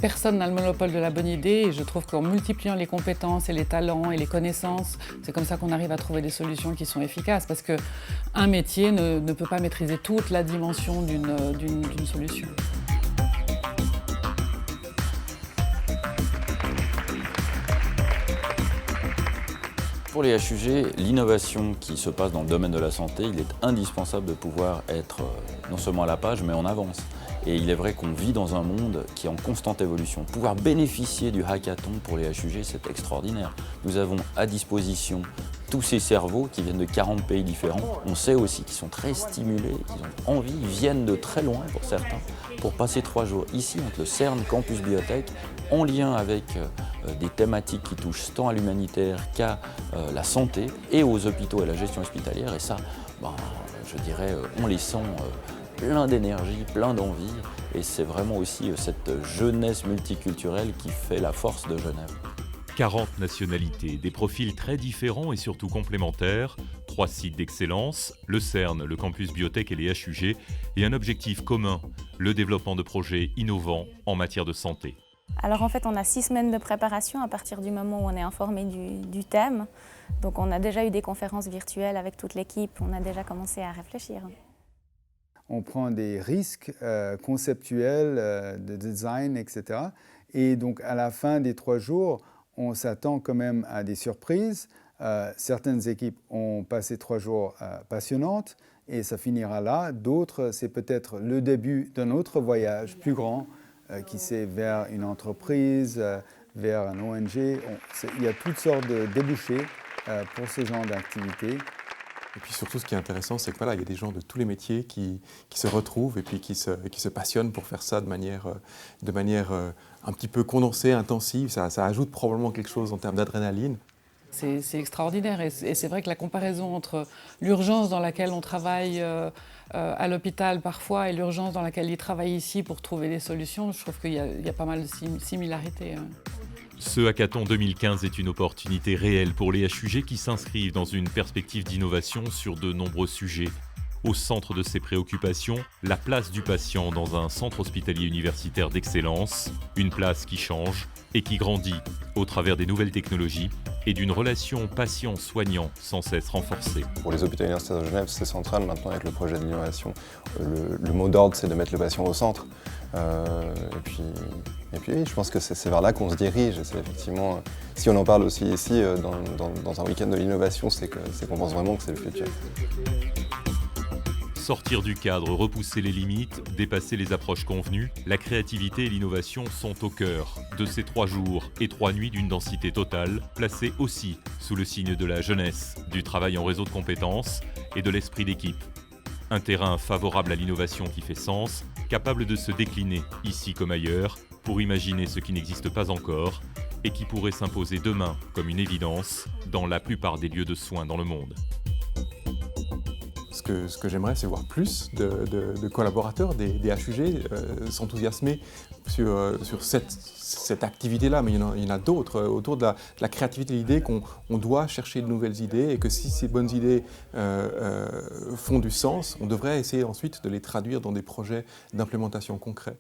personne n'a le monopole de la bonne idée et je trouve qu'en multipliant les compétences et les talents et les connaissances, c'est comme ça qu'on arrive à trouver des solutions qui sont efficaces parce qu'un métier ne peut pas maîtriser toute la dimension d'une solution. Pour les HUG, l'innovation qui se passe dans le domaine de la santé, il est indispensable de pouvoir être non seulement à la page, mais en avance. Et il est vrai qu'on vit dans un monde qui est en constante évolution. Pouvoir bénéficier du hackathon pour les HUG, c'est extraordinaire. Nous avons à disposition tous ces cerveaux qui viennent de 40 pays différents. On sait aussi qu'ils sont très stimulés, qu'ils ont envie, ils viennent de très loin pour certains, pour passer 3 jours ici, entre le CERN Campus Biotech, en lien avec des thématiques qui touchent tant à l'humanitaire qu'à la santé et aux hôpitaux et à la gestion hospitalière. Et ça, je dirais, on les sent plein d'énergie, plein d'envie. Et c'est vraiment aussi cette jeunesse multiculturelle qui fait la force de Genève. 40 nationalités, des profils très différents et surtout complémentaires, 3 sites d'excellence, le CERN, le campus biotech et les HUG, et un objectif commun, le développement de projets innovants en matière de santé. Alors en fait, on a 6 semaines de préparation à partir du moment où on est informé du thème. Donc on a déjà eu des conférences virtuelles avec toute l'équipe, on a déjà commencé à réfléchir. On prend des risques conceptuels, de design, etc. Et donc à la fin des 3 jours, on s'attend quand même à des surprises. Certaines équipes ont passé 3 jours passionnantes et ça finira là. D'autres, c'est peut-être le début d'un autre voyage plus grand qui c'est vers une entreprise, vers un ONG. Il y a toutes sortes de débouchés pour ce genre d'activité. Et puis surtout, ce qui est intéressant, c'est que voilà, il y a des gens de tous les métiers qui se retrouvent et puis qui se passionnent pour faire ça de manière un petit peu condensée, intensive. Ça ajoute probablement quelque chose en termes d'adrénaline. C'est extraordinaire et c'est vrai que la comparaison entre l'urgence dans laquelle on travaille à l'hôpital parfois et l'urgence dans laquelle ils travaillent ici pour trouver des solutions, je trouve qu'il y a pas mal de similarités. Ce hackathon 2015 est une opportunité réelle pour les HUG qui s'inscrivent dans une perspective d'innovation sur de nombreux sujets. Au centre de ces préoccupations, la place du patient dans un centre hospitalier universitaire d'excellence, une place qui change et qui grandit au travers des nouvelles technologies et d'une relation patient-soignant sans cesse renforcée. Pour les hôpitaux universitaires de Genève, c'est central maintenant avec le projet de l'innovation. Le mot d'ordre, c'est de mettre le patient au centre. Et puis oui, je pense que c'est vers là qu'on se dirige. C'est effectivement, si on en parle aussi ici dans un week-end de l'innovation, c'est qu'on pense vraiment que c'est le futur. Sortir du cadre, repousser les limites, dépasser les approches convenues, la créativité et l'innovation sont au cœur de ces 3 jours et 3 nuits d'une densité totale, placée aussi sous le signe de la jeunesse, du travail en réseau de compétences et de l'esprit d'équipe. Un terrain favorable à l'innovation qui fait sens, capable de se décliner ici comme ailleurs, pour imaginer ce qui n'existe pas encore et qui pourrait s'imposer demain comme une évidence dans la plupart des lieux de soins dans le monde. Ce que j'aimerais, c'est voir plus de collaborateurs des HUG s'enthousiasmer sur cette activité-là, mais il y en a d'autres autour de la créativité, l'idée qu'on doit chercher de nouvelles idées et que si ces bonnes idées font du sens, on devrait essayer ensuite de les traduire dans des projets d'implémentation concrets.